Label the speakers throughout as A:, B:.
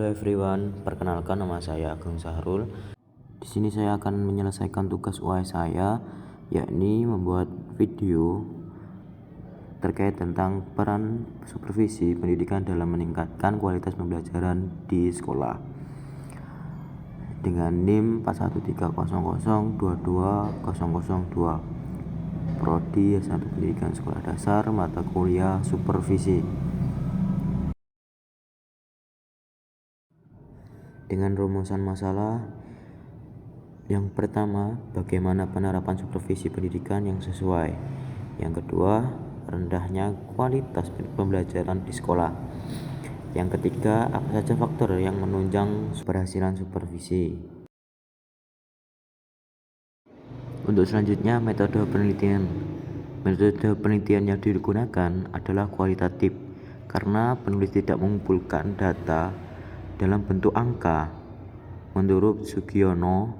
A: everyone, perkenalkan nama saya Agung Sahrul. Di sini saya akan menyelesaikan tugas UAS saya, yakni membuat video terkait tentang peran supervisi pendidikan dalam meningkatkan kualitas pembelajaran di sekolah. Dengan NIM 41300220002, Prodi S1 Pendidikan Sekolah Dasar, mata kuliah Supervisi. Dengan rumusan masalah yang pertama, bagaimana penerapan supervisi pendidikan yang sesuai. Yang kedua, rendahnya kualitas pembelajaran di sekolah. Yang ketiga, apa saja faktor yang menunjang keberhasilan supervisi. Untuk selanjutnya, metode penelitian. Metode penelitian yang digunakan adalah kualitatif, karena penulis tidak mengumpulkan data dalam bentuk angka, menurut Sugiono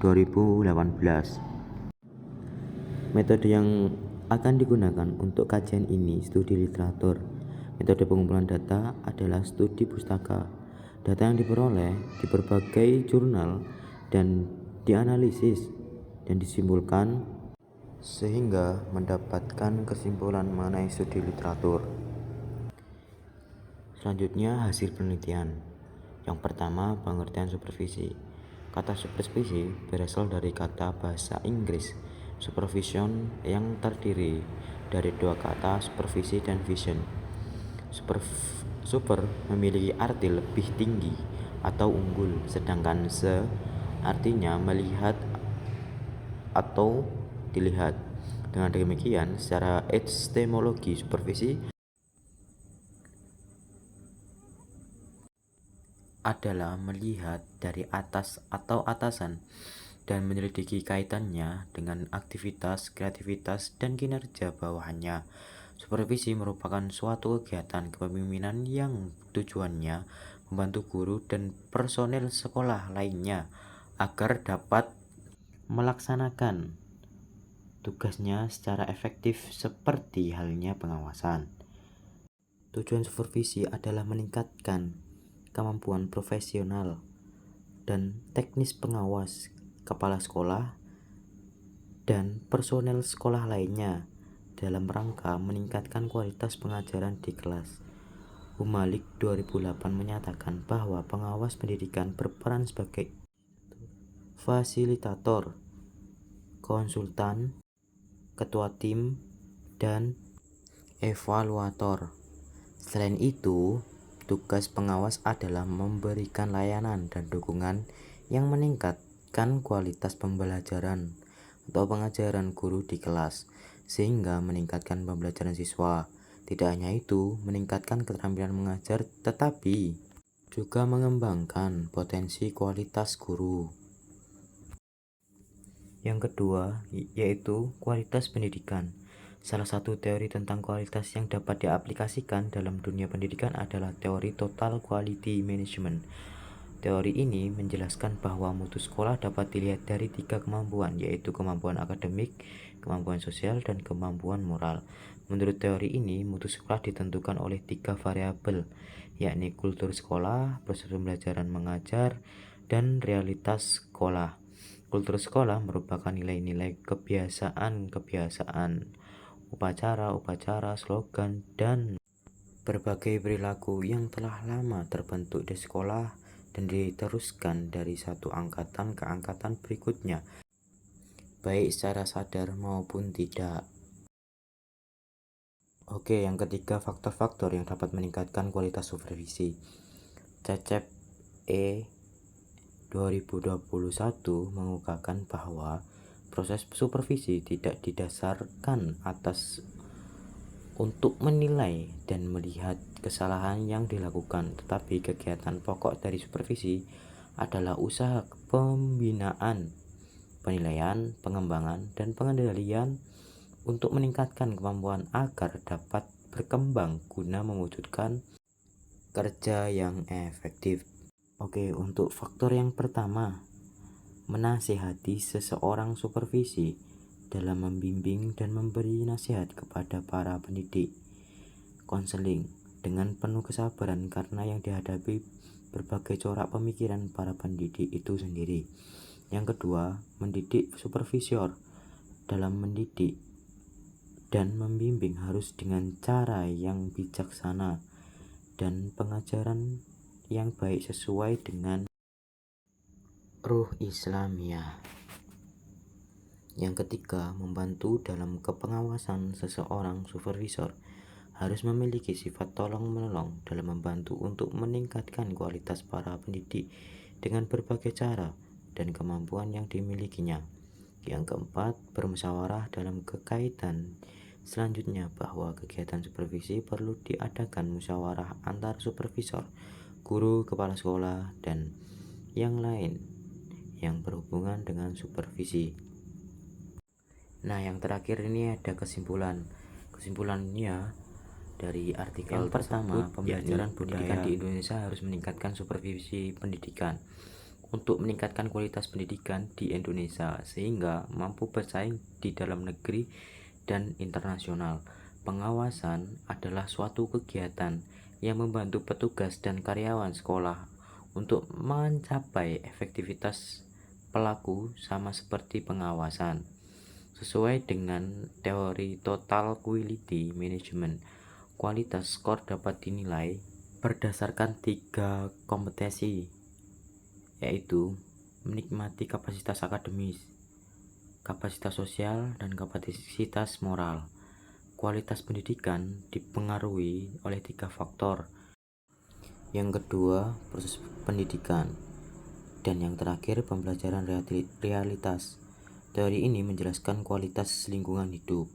A: 2018. Metode yang akan digunakan untuk kajian ini studi literatur. Metode pengumpulan data adalah studi pustaka. Data yang diperoleh di berbagai jurnal dan dianalisis dan disimpulkan sehingga mendapatkan kesimpulan mengenai studi literatur. Selanjutnya, hasil penelitian. Yang pertama, pengertian supervisi. Kata supervisi berasal dari kata bahasa Inggris supervision yang terdiri dari dua kata supervisi dan vision. Super memiliki arti lebih tinggi atau unggul, sedangkan se artinya melihat atau dilihat. Dengan demikian, secara epistemologi supervisi adalah melihat dari atas atau atasan dan menyelidiki kaitannya dengan aktivitas, kreativitas, dan kinerja bawahannya. Supervisi merupakan suatu kegiatan kepemimpinan yang tujuannya membantu guru dan personel sekolah lainnya agar dapat melaksanakan tugasnya secara efektif seperti halnya pengawasan. Tujuan supervisi adalah meningkatkan kemampuan profesional dan teknis pengawas kepala sekolah dan personel sekolah lainnya dalam rangka meningkatkan kualitas pengajaran di kelas. Humalik 2008 menyatakan bahwa pengawas pendidikan berperan sebagai fasilitator, konsultan, ketua tim, dan evaluator. Selain itu, tugas pengawas adalah memberikan layanan dan dukungan yang meningkatkan kualitas pembelajaran atau pengajaran guru di kelas, sehingga meningkatkan pembelajaran siswa. Tidak hanya itu, meningkatkan keterampilan mengajar, tetapi juga mengembangkan potensi kualitas guru. Yang kedua, yaitu kualitas pendidikan. Salah satu teori tentang kualitas yang dapat diaplikasikan dalam dunia pendidikan adalah teori Total Quality Management. Teori ini menjelaskan bahwa mutu sekolah dapat dilihat dari 3 kemampuan, yaitu kemampuan akademik, kemampuan sosial, dan kemampuan moral. Menurut teori ini, mutu sekolah ditentukan oleh 3 variabel, yakni kultur sekolah, proses pembelajaran mengajar, dan realitas sekolah. Kultur sekolah merupakan nilai-nilai kebiasaan, upacara, slogan, dan berbagai perilaku yang telah lama terbentuk di sekolah dan diteruskan dari satu angkatan ke angkatan berikutnya, baik secara sadar maupun tidak. Oke, yang ketiga, faktor-faktor yang dapat meningkatkan kualitas supervisi. Cecep E 2021 mengungkapkan bahwa proses supervisi tidak didasarkan atas untuk menilai dan melihat kesalahan yang dilakukan, tetapi kegiatan pokok dari supervisi adalah usaha pembinaan, penilaian, pengembangan, dan pengendalian untuk meningkatkan kemampuan agar dapat berkembang guna mewujudkan kerja yang efektif. Oke, untuk faktor yang pertama, menasihati seseorang supervisi dalam membimbing dan memberi nasihat kepada para pendidik. Konseling dengan penuh kesabaran karena yang dihadapi berbagai corak pemikiran para pendidik itu sendiri. Yang kedua, mendidik supervisor. Dalam mendidik dan membimbing harus dengan cara yang bijaksana dan pengajaran yang baik sesuai dengan ruh Islamiyah. Yang ketiga, membantu dalam kepengawasan. Seseorang supervisor harus memiliki sifat tolong-menolong dalam membantu untuk meningkatkan kualitas para pendidik dengan berbagai cara dan kemampuan yang dimilikinya. Yang keempat, bermusyawarah dalam kekaitan selanjutnya bahwa kegiatan supervisi perlu diadakan musyawarah antar supervisor, guru, kepala sekolah, dan yang lain yang berhubungan dengan supervisi. Nah, yang terakhir ini ada kesimpulannya dari artikel yang pertama, pembelajaran pendidikan di Indonesia harus meningkatkan supervisi pendidikan untuk meningkatkan kualitas pendidikan di Indonesia sehingga mampu bersaing di dalam negeri dan internasional. Pengawasan adalah suatu kegiatan yang membantu petugas dan karyawan sekolah untuk mencapai efektivitas pelaku sama seperti pengawasan. Sesuai dengan teori Total Quality Management, kualitas skor dapat dinilai berdasarkan 3 kompetensi, yaitu menikmati kapasitas akademis, kapasitas sosial, dan kapasitas moral. Kualitas pendidikan dipengaruhi oleh 3 faktor. Yang kedua, proses pendidikan, dan yang terakhir, pembelajaran realitas. Teori ini menjelaskan kualitas lingkungan hidup.